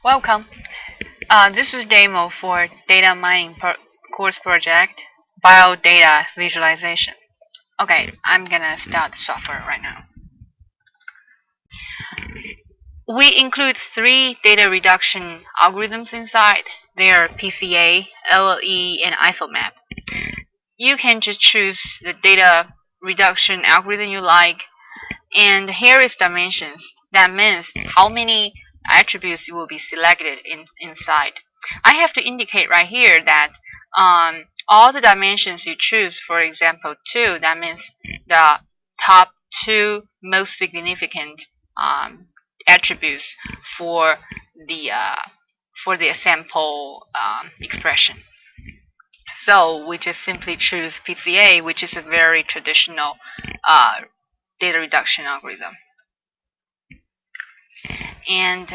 Welcome. This is demo for data mining course project, biodata visualization. Okay, I'm gonna start the software right now. We include 3 data reduction algorithms inside. They are PCA, LLE, and Isomap. You can just choose the data reduction algorithm you like, and here is dimensions. That means how many attributes will be selected inside. I have to indicate right here that all the dimensions you choose, for example 2, that means the top 2 most significant attributes for the sample expression. So we just simply choose PCA, which is a very traditional data reduction algorithm. And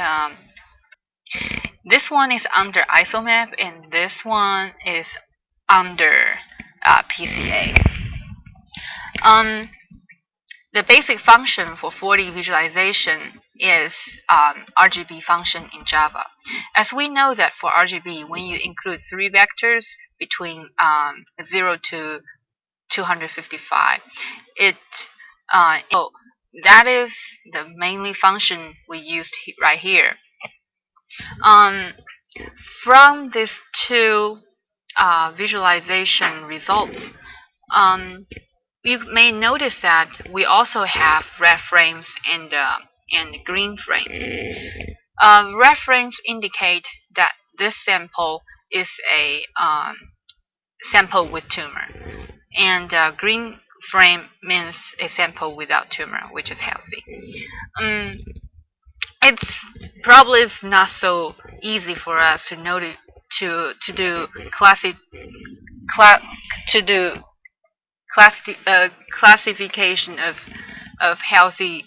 this one is under Isomap, and this one is under PCA. The basic function for 4D visualization is RGB function in Java. As we know that for RGB, when you include 3 vectors between 0 to 255, so that is the mainly function we used right here. From these 2 visualization results, you may notice that we also have red frames and green frames. Red frames indicate that this sample is a sample with tumor, and green frame means a sample without tumor, which is healthy. It's probably not so easy for us to notice to do classification of healthy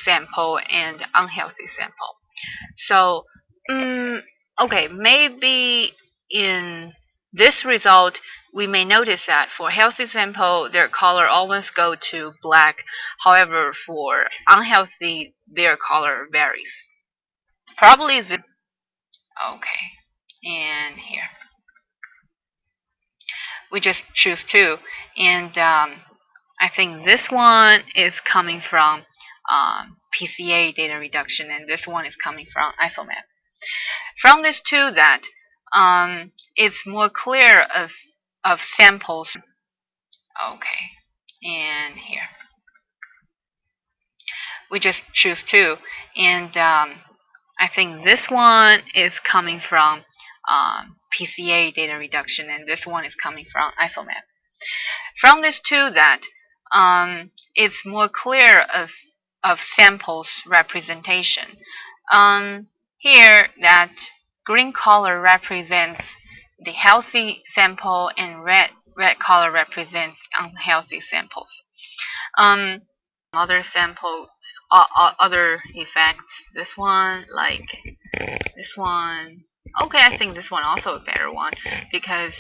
sample and unhealthy sample. So okay, maybe in this result we may notice that for healthy sample their color always go to black. However, for unhealthy their color varies. Probably this. Okay, and here we just choose 2, and I think this one is coming from PCA data reduction, and this one is coming from Isomap. From these 2, that it's more clear of samples. Okay, and here we just choose 2, and I think this one is coming from PCA data reduction, and this one is coming from Isomap. From these 2, that it's more clear of samples representation. Here, that green color represents the healthy sample, and red color represents unhealthy samples. Other sample, other effects. This one, like this one. Okay, I think this one also a better one, because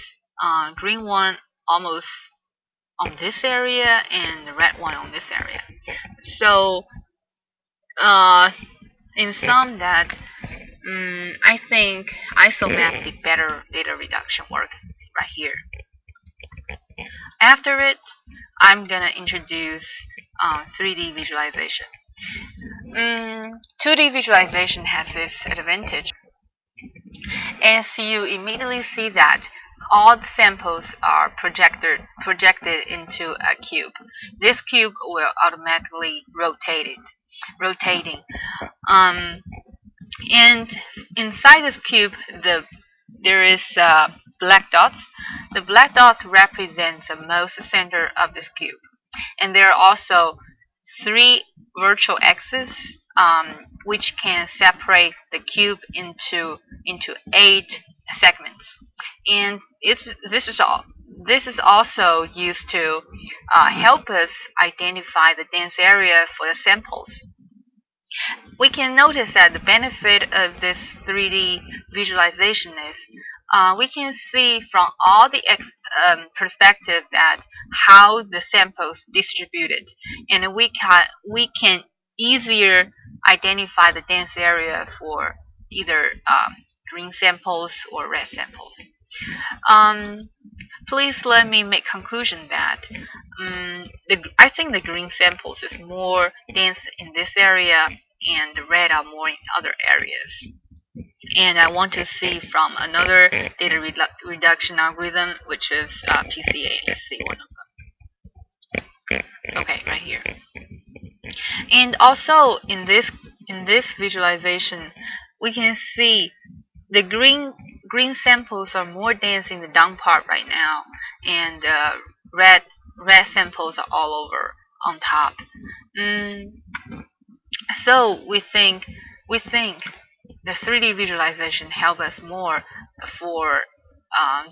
green one almost on this area and the red one on this area. So in sum, that I think Isomap did better data reduction work right here. After it, I'm gonna introduce 3D visualization. 2D visualization has this advantage, as you immediately see that all the samples are projected into a cube. This cube will automatically rotating. And inside this cube, there is black dots. The black dots represent the most center of this cube, and there are also 3 virtual axes, which can separate the cube into 8 segments. And this is also used to help us identify the dense area for the samples. We can notice that the benefit of this 3D visualization is we can see from all the perspective that how the samples distributed, and we can easier identify the dense area for either green samples or red samples. Please let me make conclusion that I think the green samples is more dense in this area and the red are more in other areas. And I want to see from another data reduction algorithm, which is PCA. Let's see one of them. Okay, right here. And also in this visualization, we can see the green samples are more dense in the down part right now, and red samples are all over on top. So we think the 3D visualization help us more for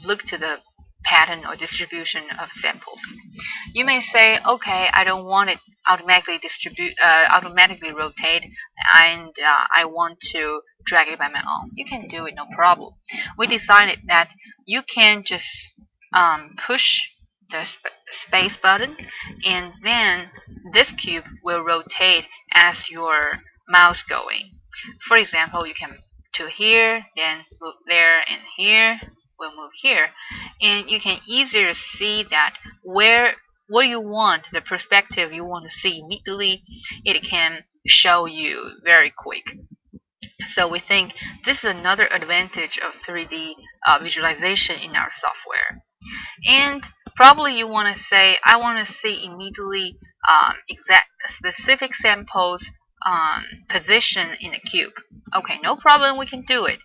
look to the pattern or distribution of samples. You may say, okay, I don't want it automatically rotate, and I want to drag it by my own. You can do it, no problem. We decided that you can just push the space button, and then this cube will rotate as your mouse going. For example, you can to here, then move there, and here will move here, and you can easier see that what you want, the perspective you want to see immediately, it can show you very quick. So we think this is another advantage of 3D visualization in our software. And probably you want to say, I want to see immediately exact specific samples position in the cube. Okay, no problem, we can do it.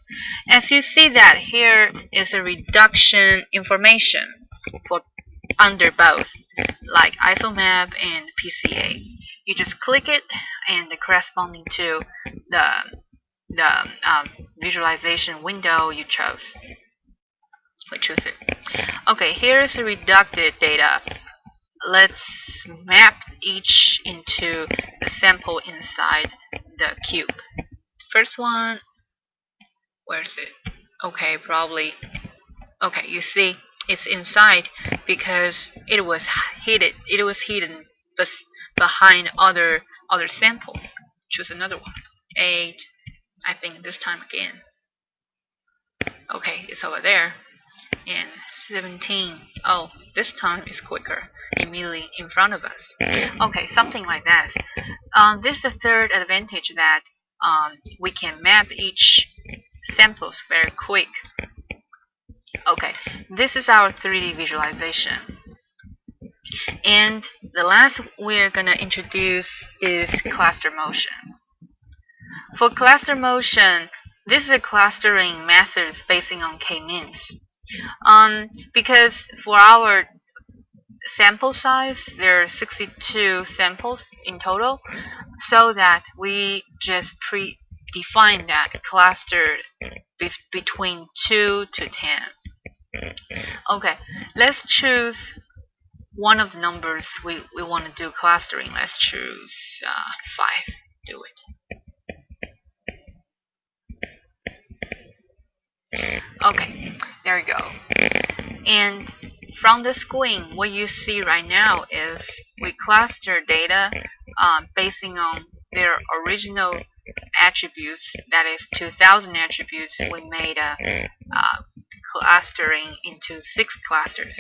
As you see that here is a reduction information for under both, like Isomap and PCA. You just click it, and the corresponding to the visualization window you chose. We choose it. Okay, here's the reduced data. Let's map each into the sample inside the cube. First one, where's it? Okay, probably. Okay, you see it's inside because it was hidden. It was hidden behind other samples. Choose another one. 8. I think this time again. Okay, it's over there. And 17. Oh, this time is quicker. Immediately in front of us. Okay, something like that. This is the third advantage, that we can map each samples very quick. Okay, this is our 3D visualization. And the last we're gonna introduce is cluster motion. For cluster motion, this is a clustering method based on k-means. Because for our sample size, there are 62 samples in total, so that we just predefine that cluster between 2 to 10. Okay, let's choose one of the numbers we want to do clustering. Let's choose 5. Do it. Okay, there we go. And from the screen, what you see right now is we cluster data based on their original attributes. That is 2,000 attributes. We made a clustering into 6 clusters.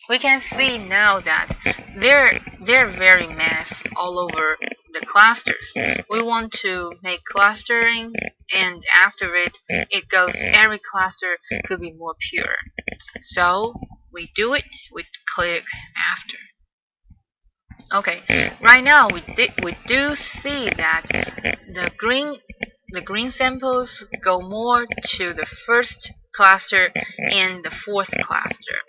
We can see now that they're very mass all over the clusters. We want to make clustering, and after it goes, every cluster could be more pure. So we do it, we click after. Okay, right now we do see that the green samples go more to the first cluster and the fourth cluster,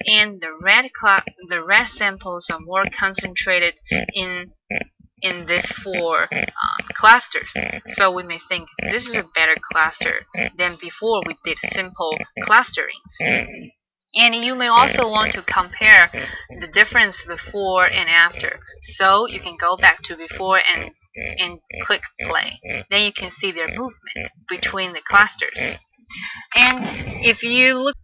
and the red samples are more concentrated in these 4 clusters. So we may think this is a better cluster than before we did simple clusterings. And you may also want to compare the difference before and after. So you can go back to before and click play. Then you can see their movement between the clusters. And if you look